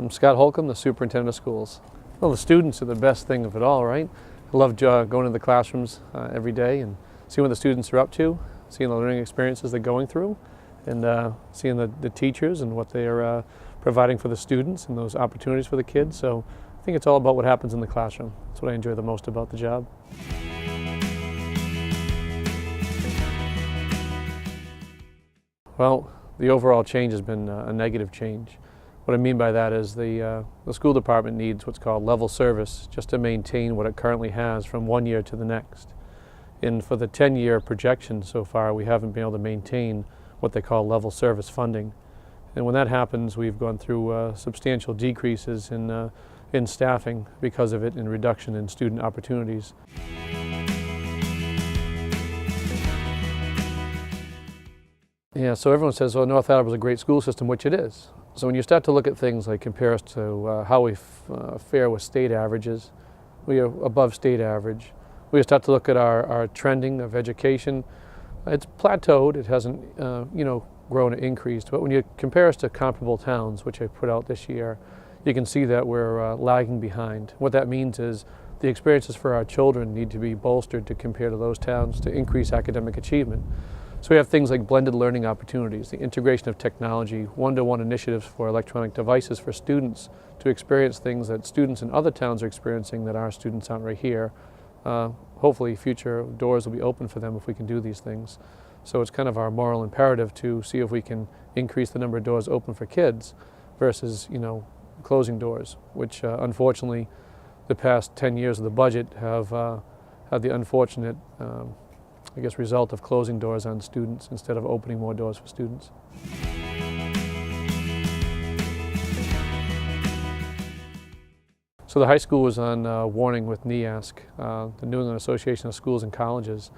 I'm Scott Holcomb, the Superintendent of Schools. Well, the students are the best thing of it all, right? I love going to the classrooms every day and seeing what the students are up to, seeing the learning experiences they're going through, and seeing the teachers and what they are providing for the students and those opportunities for the kids. So I think it's all about what happens in the classroom. That's what I enjoy the most about the job. Well, the overall change has been a negative change. What I mean by that is the school department needs what's called level service just to maintain what it currently has from one year to the next. And for the 10-year projection so far, we haven't been able to maintain what they call level service funding. And when that happens, we've gone through substantial decreases in staffing because of it and reduction in student opportunities. Yeah, so everyone says, well, North Attleboro is a great school system, which it is. So when you start to look at things like compare us to how we fare with state averages, we are above state average. We start to look at our trending of education. It's plateaued. It hasn't, grown or increased. But when you compare us to comparable towns, which I put out this year, you can see that we're lagging behind. What that means is the experiences for our children need to be bolstered to compare to those towns to increase academic achievement. So we have things like blended learning opportunities, the integration of technology, one-to-one initiatives for electronic devices for students to experience things that students in other towns are experiencing that our students aren't right here. Hopefully future doors will be open for them if we can do these things. So it's kind of our moral imperative to see if we can increase the number of doors open for kids versus, closing doors, which unfortunately the past 10 years of the budget have had the unfortunate result of closing doors on students instead of opening more doors for students. So the high school was on warning with NEASC, the New England Association of Schools and Colleges,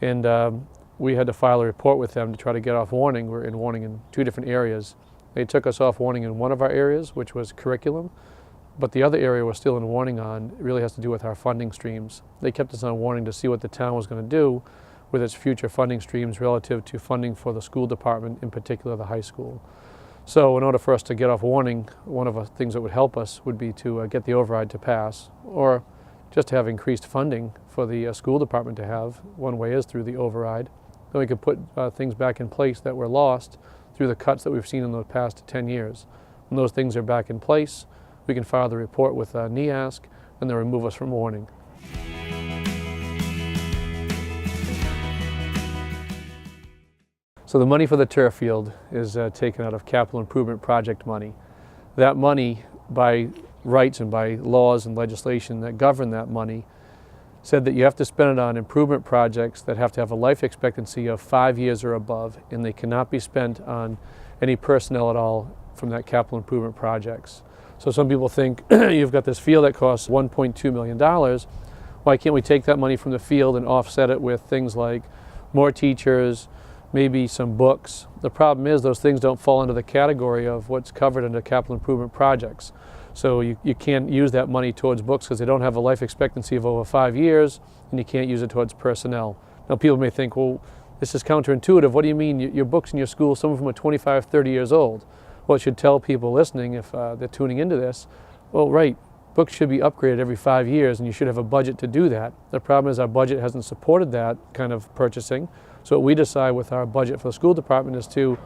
and we had to file a report with them to try to get off warning. We're in warning in two different areas. They took us off warning in one of our areas, which was curriculum, but the other area we're still in warning on really has to do with our funding streams. They kept us on warning to see what the town was going to do with its future funding streams relative to funding for the school department, in particular the high school. So in order for us to get off warning, one of the things that would help us would be to get the override to pass, or just to have increased funding for the school department to have. One way is through the override. Then we could put things back in place that were lost through the cuts that we've seen in the past 10 years. When those things are back in place, we can file the report with NEASC and they'll remove us from warning. So the money for the turf field is taken out of capital improvement project money. That money, by rights and by laws and legislation that govern that money, said that you have to spend it on improvement projects that have to have a life expectancy of 5 years or above, and they cannot be spent on any personnel at all from that capital improvement projects. So some people think you've got this field that costs $1.2 million. Why can't we take that money from the field and offset it with things like more teachers, maybe some books? The problem is those things don't fall into the category of what's covered under capital improvement projects. So you can't use that money towards books because they don't have a life expectancy of over 5 years, and you can't use it towards personnel. Now people may think, well, this is counterintuitive. What do you mean your books in your school, some of them are 25, 30 years old? Well, it should tell people listening if they're tuning into this, well, right, books should be upgraded every 5 years and you should have a budget to do that. The problem is our budget hasn't supported that kind of purchasing. So what we decide with our budget for the school department is to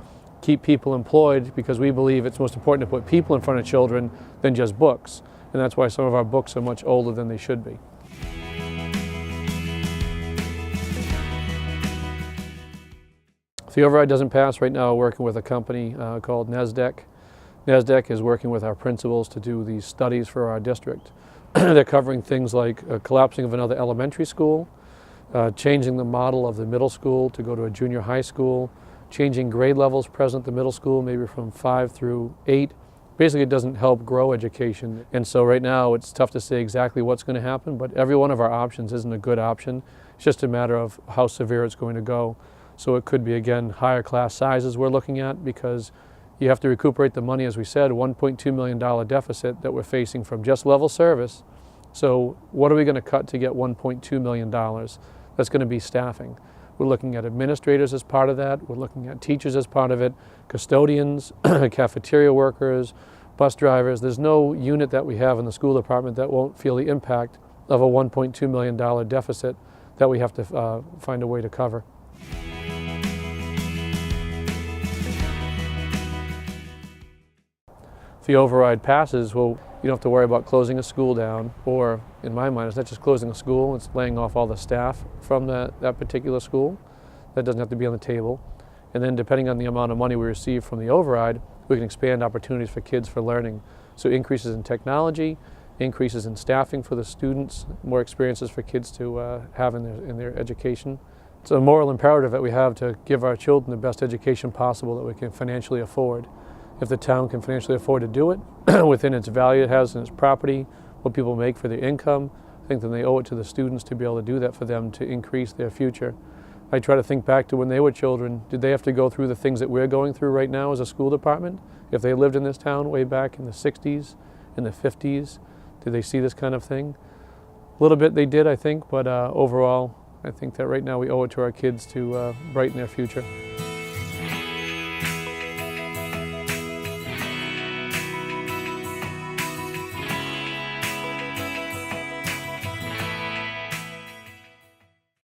keep people employed because we believe it's most important to put people in front of children than just books. And that's why some of our books are much older than they should be. If the override doesn't pass, right now we're working with a company called NASDAQ. NASDAQ is working with our principals to do these studies for our district. They're covering things like collapsing of another elementary school, changing the model of the middle school to go to a junior high school, changing grade levels present at the middle school, maybe from 5 through 8. Basically, it doesn't help grow education. And so right now, it's tough to say exactly what's going to happen, but every one of our options isn't a good option. It's just a matter of how severe it's going to go. So it could be, again, higher class sizes we're looking at because you have to recuperate the money, as we said, $1.2 million deficit that we're facing from just level service. So what are we going to cut to get $1.2 million? That's going to be staffing. We're looking at administrators as part of that. We're looking at teachers as part of it, custodians, cafeteria workers, bus drivers. There's no unit that we have in the school department that won't feel the impact of a $1.2 million deficit that we have to find a way to cover. If the override passes, well, you don't have to worry about closing a school down, or in my mind, it's not just closing a school, it's laying off all the staff from that particular school. That doesn't have to be on the table. And then depending on the amount of money we receive from the override, we can expand opportunities for kids for learning. So increases in technology, increases in staffing for the students, more experiences for kids to have in their education. It's a moral imperative that we have to give our children the best education possible that we can financially afford. If the town can financially afford to do it, within its value it has in its property, what people make for their income, I think then they owe it to the students to be able to do that for them to increase their future. I try to think back to when they were children. Did they have to go through the things that we're going through right now as a school department? If they lived in this town way back in the 60s, in the 50s, did they see this kind of thing? A little bit they did, I think, but overall, I think that right now we owe it to our kids to brighten their future.